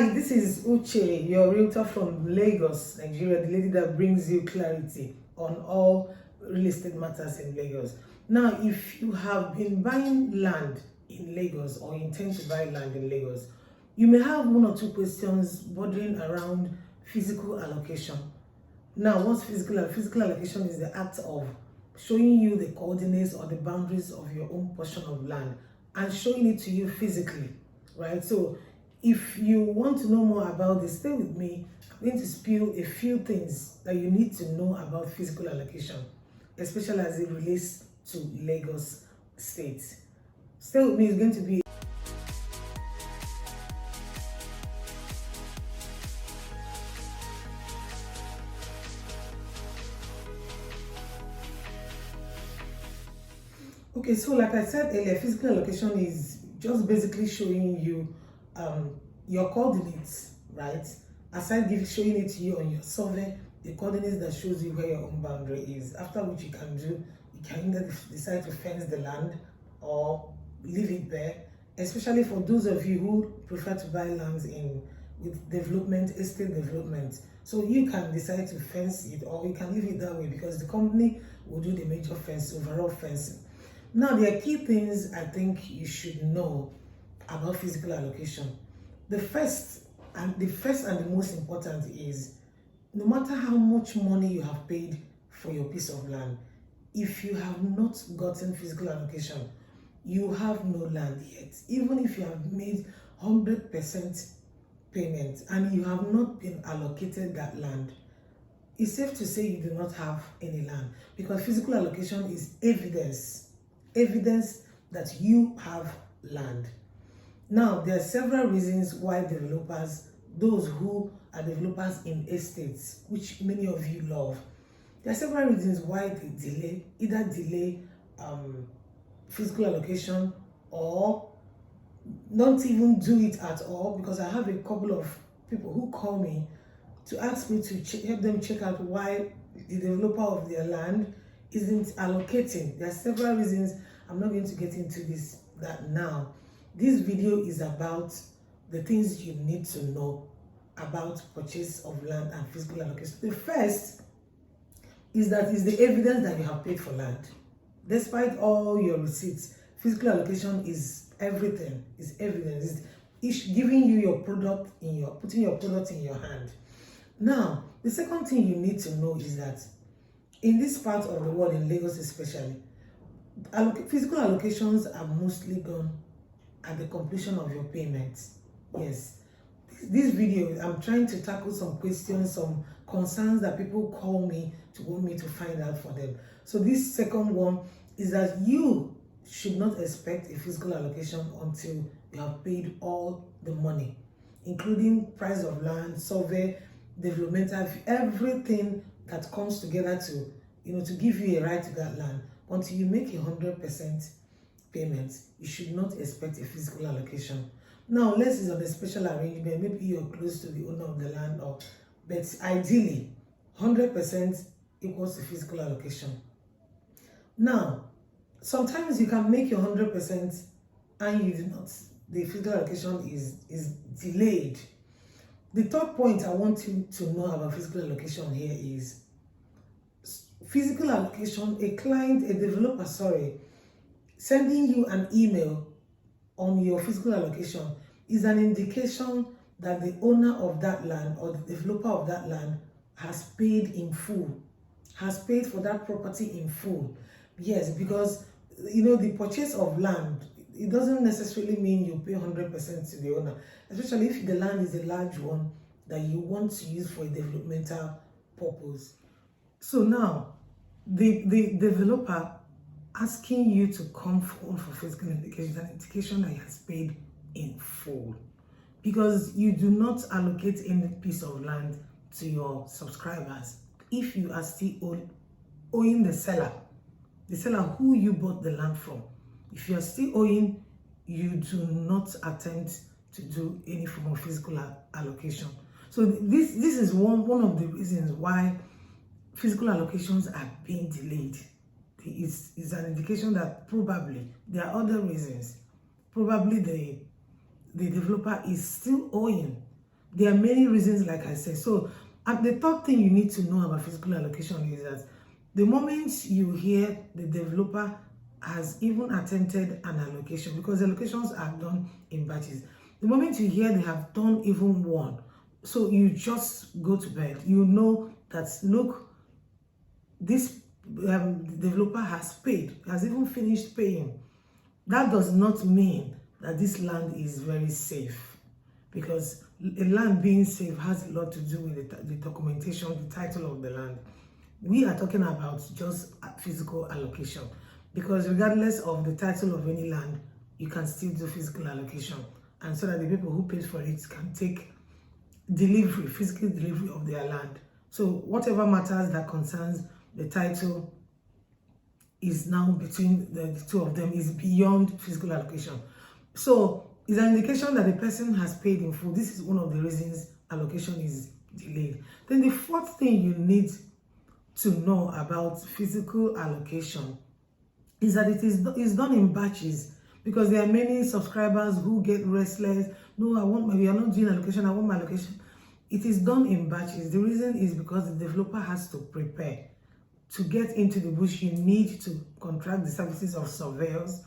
Hi, this is Uche, your realtor from Lagos, Nigeria, the lady that brings you clarity on all real estate matters in Lagos. Now, if you have been buying land in Lagos or intend to buy land in Lagos, you may have one or two questions bordering around physical allocation. Now, what's physical allocation is the act of showing you the coordinates or the boundaries of your own portion of land and showing it to you physically, right? So if you want to know more about this, stay with me. I'm going to spill a few things that you need to know about physical allocation, especially as it relates to Lagos State. Stay with me, it's going to be okay. So like I said earlier, physical allocation is just basically showing you your coordinates, right? Aside showing it to you on your survey, the coordinates that shows you where your own boundary is. After which you can either decide to fence the land or leave it bare, especially for those of you who prefer to buy lands with development, estate development. So you can decide to fence it or you can leave it that way because the company will do the major fence, overall fencing. Now, there are key things I think you should know about physical allocation. The first and the most important is, no matter how much money you have paid for your piece of land, if you have not gotten physical allocation, you have no land yet. Even if you have made 100% payment and you have not been allocated that land, it's safe to say you do not have any land, because physical allocation is evidence that you have land. Now, there are several reasons why developers, those who are developers in estates, which many of you love, there are several reasons why they delay physical allocation or not even do it at all. Because I have a couple of people who call me to ask me to help them check out why the developer of their land isn't allocating. There are several reasons. I'm not going to get into that now. This video is about the things you need to know about purchase of land and physical allocation. The first is the evidence that you have paid for land. Despite all your receipts, physical allocation is everything, is evidence. It's giving you your product putting your product in your hand. Now, the second thing you need to know is that in this part of the world, in Lagos especially, physical allocations are mostly done at the completion of your payments. Yes, this video, I'm trying to tackle some questions, some concerns that people call me to want me to find out for them. So this second one is that you should not expect a physical allocation until you have paid all the money, including price of land, survey, developmental, everything that comes together to give you a right to that land. Until you make 100% payment, you should not expect a physical allocation. Now, unless it's on a special arrangement, maybe you're close to the owner of the land, but ideally, 100% equals to physical allocation. Now, sometimes you can make your 100% and you do not. The physical allocation is delayed. The third point I want you to know about physical allocation here is physical allocation, a developer, sending you an email on your physical allocation is an indication that the owner of that land or the developer of that land has paid in full, has paid for that property in full. Yes, because the purchase of land, it doesn't necessarily mean you pay 100% to the owner, especially if the land is a large one that you want to use for a developmental purpose. So now, the developer asking you to come forward for physical allocation is an indication that he has paid in full, because you do not allocate any piece of land to your subscribers if you are still owing the seller who you bought the land from. If you are still owing, you do not attempt to do any form of physical allocation. So this is one of the reasons why physical allocations are being delayed. It's an indication that probably there are other reasons. Probably the developer is still owing. There are many reasons, like I said. So, and the third thing you need to know about physical allocation is that the moment you hear the developer has even attempted an allocation, because the allocations are done in batches, the moment you hear they have done even one, so you just go to bed. You know that, look, this developer has paid, has even finished paying. That does not mean that this land is very safe, because a land being safe has a lot to do with the documentation, the title of the land. We are talking about just physical allocation, because regardless of the title of any land, you can still do physical allocation, and so that the people who paid for it can take delivery, physical delivery of their land. So whatever matters that concerns the title is now between the two of them, is beyond physical allocation. So it's an indication that the person has paid in full. This is one of the reasons allocation is delayed. Then the fourth thing you need to know about physical allocation is that it is done in batches, because there are many subscribers who get restless. No, we are not doing allocation, I want my allocation. It is done in batches. The reason is because the developer has to prepare. To get into the bush, you need to contract the services of surveyors.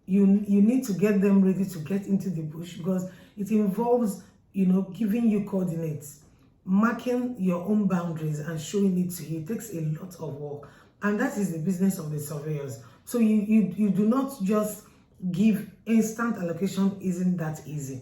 You need to get them ready to get into the bush, because it involves, giving you coordinates, marking your own boundaries and showing it to you. It takes a lot of work, and that is the business of the surveyors. So you do not just give instant allocation. Isn't that easy?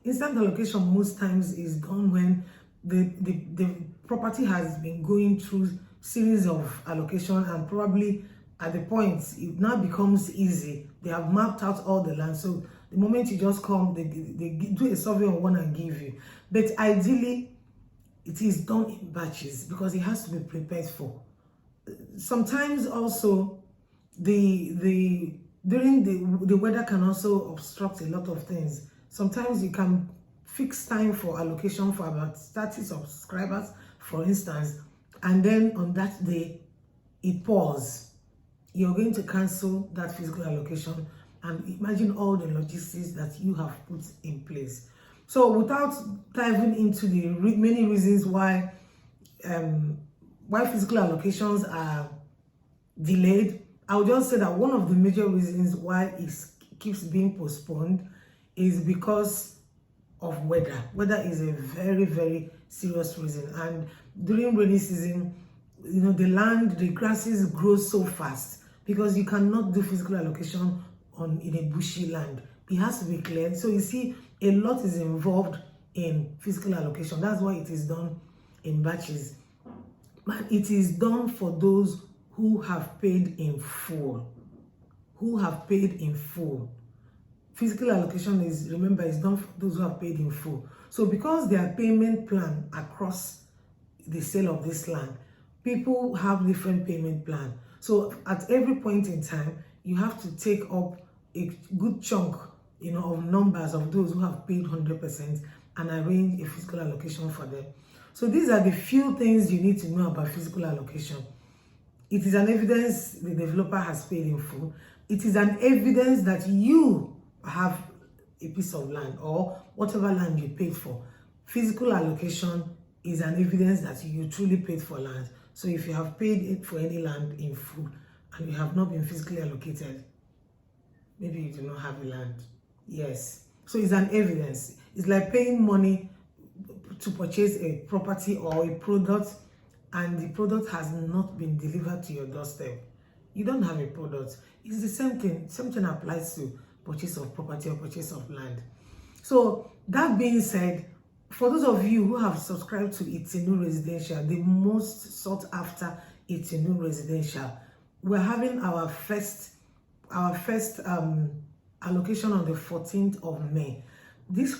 Instant allocation most times is done when the property has been going through series of allocation, and probably at the point it now becomes easy. They have mapped out all the land, so the moment you just come, they do a survey on one and give you. But ideally, it is done in batches, because it has to be prepared for. Sometimes also during the weather can also obstruct a lot of things. Sometimes you can fix time for allocation for about 30 subscribers, for instance, and then on that day it pours. You're going to cancel that physical allocation, and imagine all the logistics that you have put in place. So without diving into the many reasons why physical allocations are delayed, I would just say that one of the major reasons why it keeps being postponed is because of weather. Weather is a very, very serious reason. And during rainy season, the grasses grow so fast, because you cannot do physical allocation in a bushy land. It has to be cleared. So you see, a lot is involved in physical allocation. That's why it is done in batches. But it is done for those who have paid in full. Physical allocation is done for those who have paid in full. So because their payment plan across the sale of this land, people have different payment plan. So at every point in time, you have to take up a good chunk, of numbers of those who have paid 100% and arrange a physical allocation for them. So these are the few things you need to know about physical allocation. It is an evidence the developer has paid in full. It is an evidence that you have a piece of land or whatever land you paid for. Physical allocation is an evidence that you truly paid for land. So if you have paid it for any land in full and you have not been physically allocated, maybe you do not have the land. Yes. So it's an evidence. It's like paying money to purchase a property or a product, and the product has not been delivered to your doorstep. You don't have a product. It's the same thing. Something applies to purchase of property or purchase of land. So that being said, for those of you who have subscribed to Itunu Residential, the most sought after Itunu Residential, we're having our first allocation on the 14th of May. This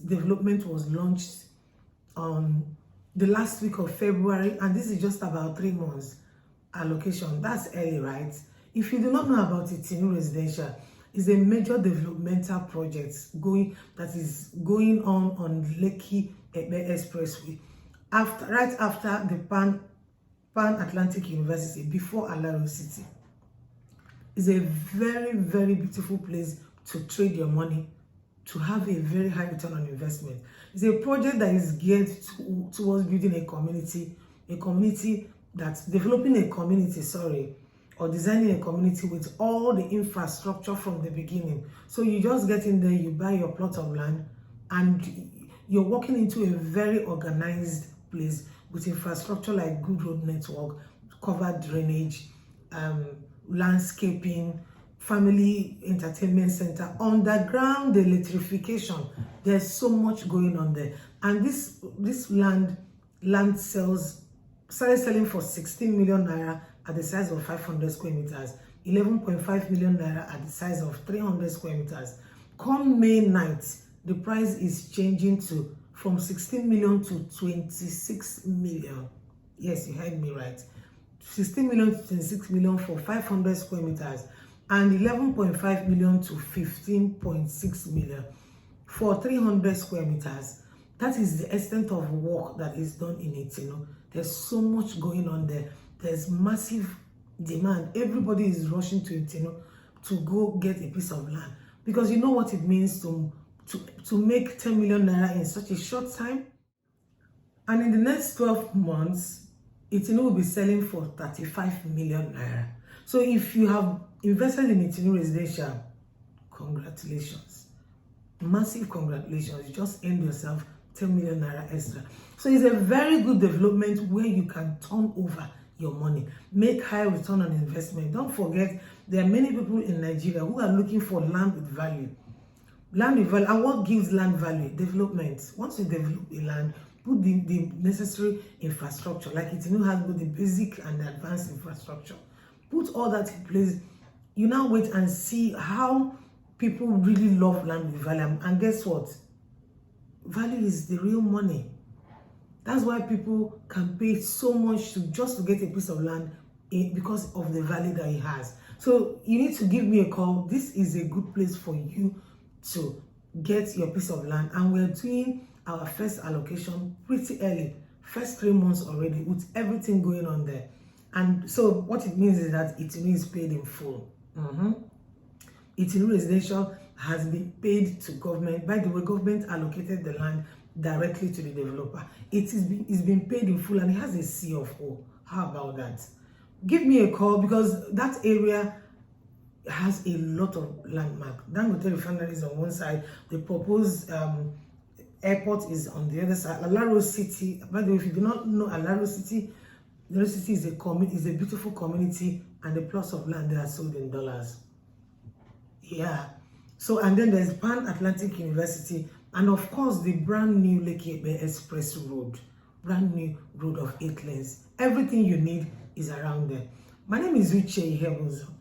development was launched on the last week of February, and this is just about 3 months allocation. That's early, right? If you do not know about Itunu Residential, it's a major developmental project that is going on Lekki Expressway, right after the Pan Atlantic University, before Alaro City. It's a very, very beautiful place to trade your money to have a very high return on investment. It's a project that is geared towards building a community that's developing a community, or designing a community with all the infrastructure from the beginning. So you just get in there, you buy your plot of land, and you're walking into a very organized place with infrastructure like good road network, covered drainage, landscaping, family entertainment center, underground electrification. There's so much going on there. And this land started selling for 16 million naira at the size of 500 square meters, 11.5 million naira at the size of 300 square meters. Come May 9th, the price is changing from 16 million to 26 million. Yes, you heard me right. 16 million to 26 million for 500 square meters, and 11.5 million to 15.6 million for 300 square meters. That is the extent of work that is done in it. There's so much going on there. There's massive demand. Everybody is rushing to it, to go get a piece of land, because you know what it means to make 10 million naira in such a short time. And in the next 12 months, Itunu will be selling for 35 million naira. So if you have invested in Itunu Residential, congratulations. Massive congratulations. You just earned yourself 10 million naira extra. So it's a very good development where you can turn over your money, make high return on investment. Don't forget, there are many people in Nigeria who are looking for land with value. Land with value. And what gives land value? Development. Once you develop a land, put the necessary infrastructure, like Itunu has both the basic and the advanced infrastructure. Put all that in place. You now wait and see how people really love land with value. And guess what? Value is the real money. That's why people can pay so much just to get a piece of land, because of the value that it has. So you need to give me a call. This is a good place for you to get your piece of land. And we're doing our first allocation pretty early, first 3 months already, with everything going on there. And so what it means is that Itunu is paid in full. Itunu Residential has been paid to government. By the way, government allocated the land directly to the developer. It's been paid in full, and it has a C of O. How about that? Give me a call, because that area has a lot of landmark. Dangote Refinery is on one side. The proposed airport is on the other side. Alaro City. By the way, if you do not know Alaro City is a beautiful community, and the plots of land that are sold in dollars. Yeah. So, and then there's Pan Atlantic University, and of course the brand new Lekki Express road, brand new road of 8 lanes. Everything you need is around there. My name is Uche.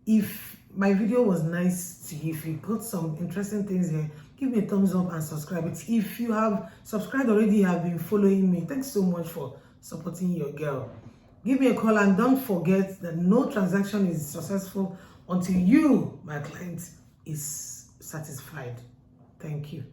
If my video was nice to you, if you got some interesting things here, give me a thumbs up and subscribe. If you have subscribed already, you have been following me, thanks so much for supporting your girl. Give me a call, and don't forget that no transaction is successful until you, my client, is satisfied. Thank you.